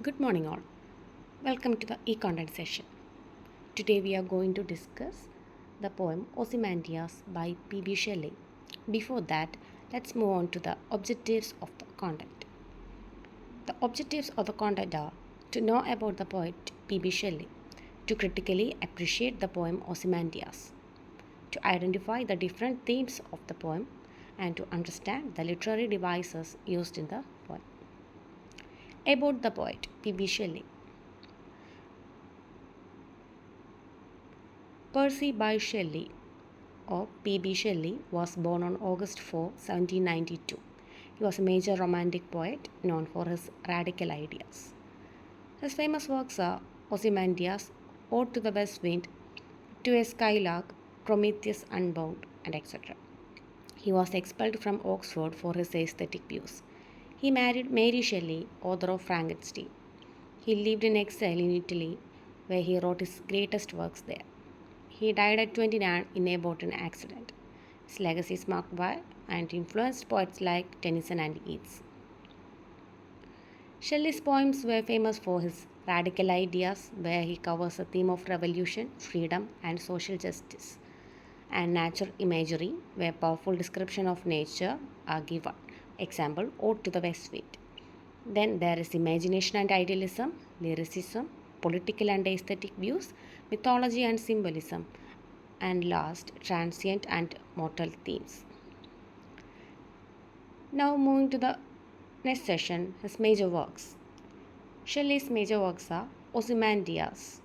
Good morning, all. Welcome to the e-content session. Today we are going to discuss the poem Ozymandias by P.B. Shelley. Before that, let's move on to the objectives of the content. The objectives of the content are to know about the poet P.B. Shelley, to critically appreciate the poem Ozymandias, to identify the different themes of the poem, and to understand the literary devices used in the poem. About the poet P.B. Shelley. Percy Bysshe Shelley, or P.B. Shelley, was born on August 4, 1792. He was a major romantic poet known for his radical ideas. His famous works are Ozymandias, Ode to the West Wind, To a Skylark, Prometheus Unbound, and etc. He was expelled from Oxford for his aesthetic views. He married Mary Shelley, author of Frankenstein. He lived in exile in Italy, where he wrote his greatest works there. He died at 29 in a boating accident. His legacy is marked by and influenced poets like Tennyson and Yeats. Shelley's poems were famous for his radical ideas, where he covers the theme of revolution, freedom, and social justice, and nature imagery, where powerful description of nature are given. Example, Ode to the West Wind. Then there is imagination and idealism, lyricism, political and aesthetic views, mythology and symbolism, and last, transient and mortal themes. Now moving to the next session, his major works. Shelley's major works are Ozymandias.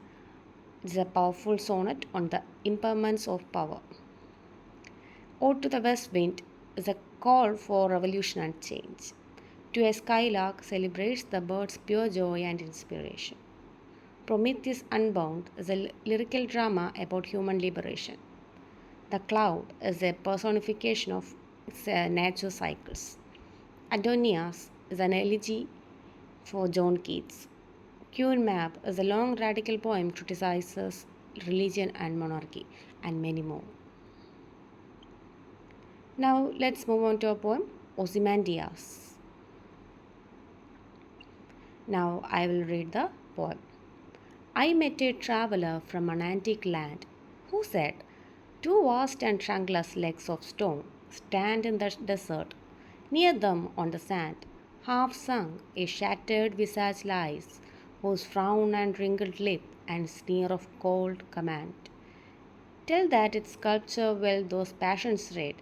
It is a powerful sonnet on the impermanence of power. Ode to the West Wind is a call for revolution and change. To a Skylark celebrates the bird's pure joy and inspiration. Prometheus Unbound is a lyrical drama about human liberation. The cloud is a personification of nature cycles. Adonias is an elegy for John Keats. Queen Mab is a long radical poem criticizes religion and monarchy, and many more. Now let's move on to a poem, Ozymandias. Now I will read the poem. I met a traveler from an antique land who said, "Two vast and trunkless legs of stone stand in the desert. Near them on the sand, half sunk, a shattered visage lies, whose frown and wrinkled lip and sneer of cold command tell that its sculpture will those passions read,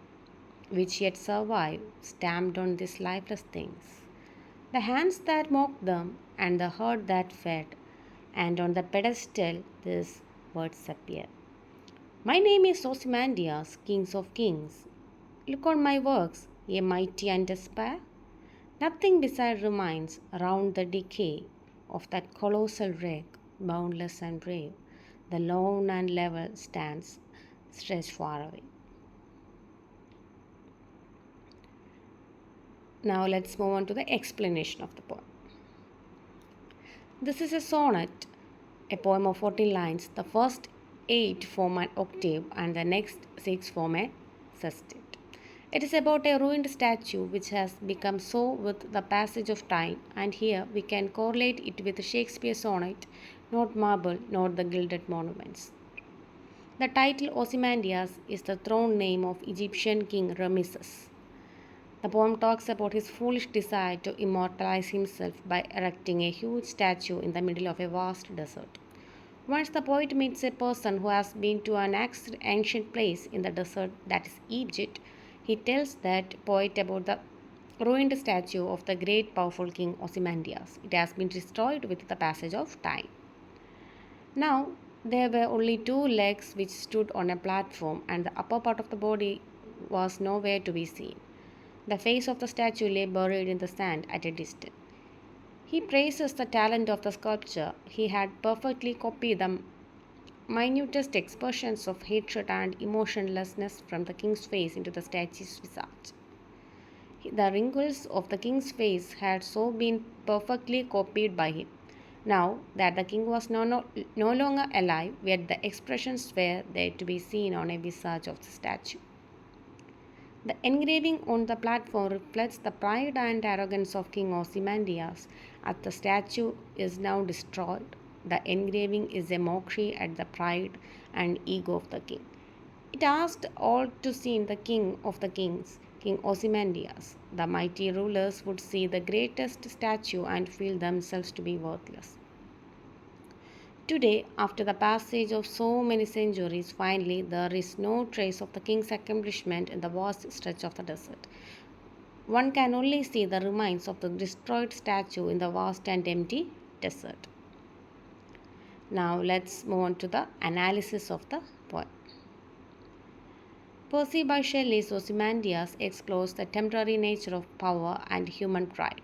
which yet survive, stamped on these lifeless things. The hands that mocked them, and the heart that fed, and on the pedestal these words appear. My name is Ozymandias, Kings of Kings. Look on my works, ye mighty and despair. Nothing beside remains around the decay of that colossal wreck, boundless and brave. The lone and level stands stretched far away. Now let's move on to the explanation of the poem. This is a sonnet, a poem of 14 lines. The first 8 form an octave and the next 6 form a sestet. It is about a ruined statue which has become so with the passage of time, and here we can correlate it with Shakespeare's sonnet, not marble, not the gilded monuments. The title Ozymandias is the throne name of Egyptian king Ramesses. The poem talks about his foolish desire to immortalize himself by erecting a huge statue in the middle of a vast desert. Once the poet meets a person who has been to an ancient place in the desert, that is Egypt, he tells that poet about the ruined statue of the great powerful king Ozymandias. It has been destroyed with the passage of time. Now, there were only 2 legs which stood on a platform, and the upper part of the body was nowhere to be seen. The face of the statue lay buried in the sand at a distance. He praises the talent of the sculptor. He had perfectly copied the minutest expressions of hatred and emotionlessness from the king's face into the statue's visage. The wrinkles of the king's face had so been perfectly copied by him. Now that the king was no longer alive, yet the expressions were there to be seen on a visage of the statue. The engraving on the platform reflects the pride and arrogance of King Ozymandias, as the statue is now destroyed. The engraving is a mockery at the pride and ego of the king. It asked all to see the king of the kings, King Ozymandias. The mighty rulers would see the greatest statue and feel themselves to be worthless. Today, after the passage of so many centuries, finally there is no trace of the king's accomplishment in the vast stretch of the desert. One can only see the remains of the destroyed statue in the vast and empty desert. Now let's move on to the analysis of the poem. Percy by Shelley's Ozymandias explores the temporary nature of power and human pride.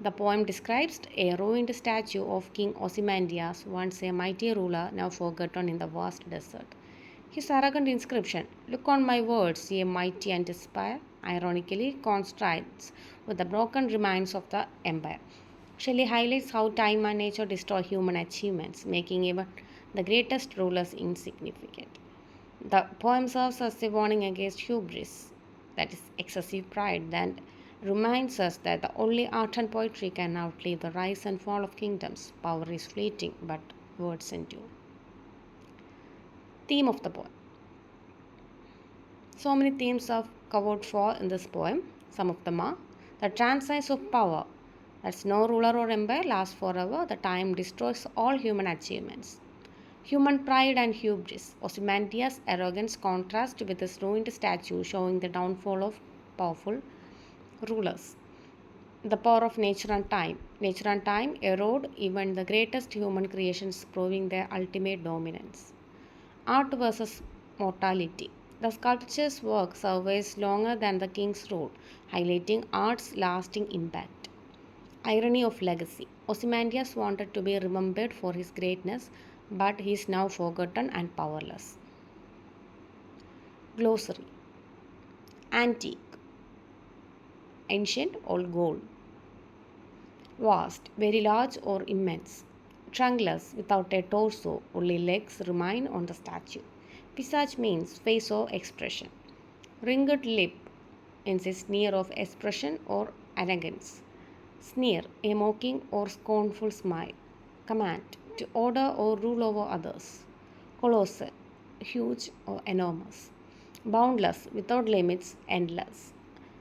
The poem describes a ruined statue of King Ozymandias, once a mighty ruler, now forgotten in the vast desert. His arrogant inscription, "Look on my words, ye mighty and aspire," ironically contrasts with the broken remains of the empire. Shelley highlights how time and nature destroy human achievements, making even the greatest rulers insignificant. The poem serves as a warning against hubris, that is, excessive pride, that reminds us that the only art and poetry can outlive the rise and fall of kingdoms. Power is fleeting, but words endure. Theme of the poem. So many themes are covered for in this poem. Some of them are the transience of power, that's no ruler or empire lasts forever, the time destroys all human achievements. Human pride and hubris. Ozymandias' arrogance contrasts with his ruined statue, showing the downfall of powerful rulers. The power of nature and time. Nature and time erode even the greatest human creations, proving their ultimate dominance. Art versus mortality. The sculpture's work survives longer than the king's rule, highlighting art's lasting impact. Irony of legacy. Ozymandias wanted to be remembered for his greatness, but he is now forgotten and powerless. Glossary. Antique. Ancient old gold. Vast, very large or immense. Trunkless, without a torso, only legs remain on the statue. Visage means face or expression. Ringed lip is a sneer of expression or arrogance. Sneer, a mocking or scornful smile. Command, to order or rule over others. Colossal, huge or enormous. Boundless, without limits, endless.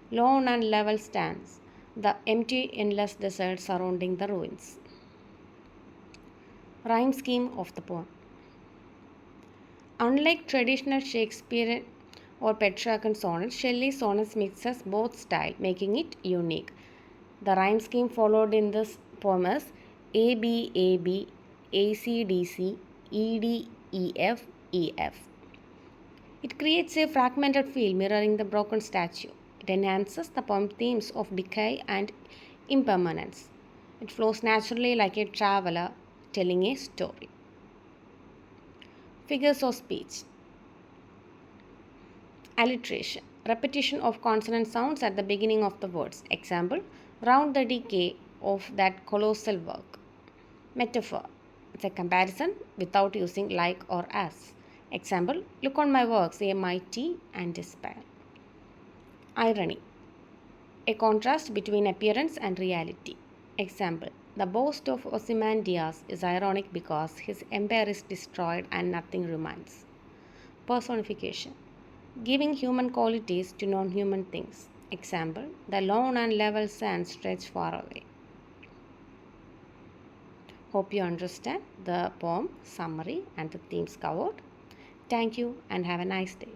Lone and level stands, the empty, endless desert surrounding the ruins. Rhyme scheme of the poem. Unlike traditional Shakespearean or Petrarchan sonnets, Shelley's sonnets mixes both styles, making it unique. The rhyme scheme followed in this poem is A B A B A C D C E D E F E F. It creates a fragmented feel mirroring the broken statue. It enhances the poem themes of decay and impermanence. It flows naturally like a traveler telling a story. Figures of speech. Alliteration. Repetition of consonant sounds at the beginning of the words. Example, round the decay of that colossal work. Metaphor. It's a comparison without using like or as. Example, look on my works, a mighty and despair. Irony. A contrast between appearance and reality. Example, the boast of Ozymandias is ironic because his empire is destroyed and nothing remains. Personification. Giving human qualities to non-human things. Example, the lone and level sands stretch far away. Hope you understand the poem summary and the themes covered. Thank you and have a nice day.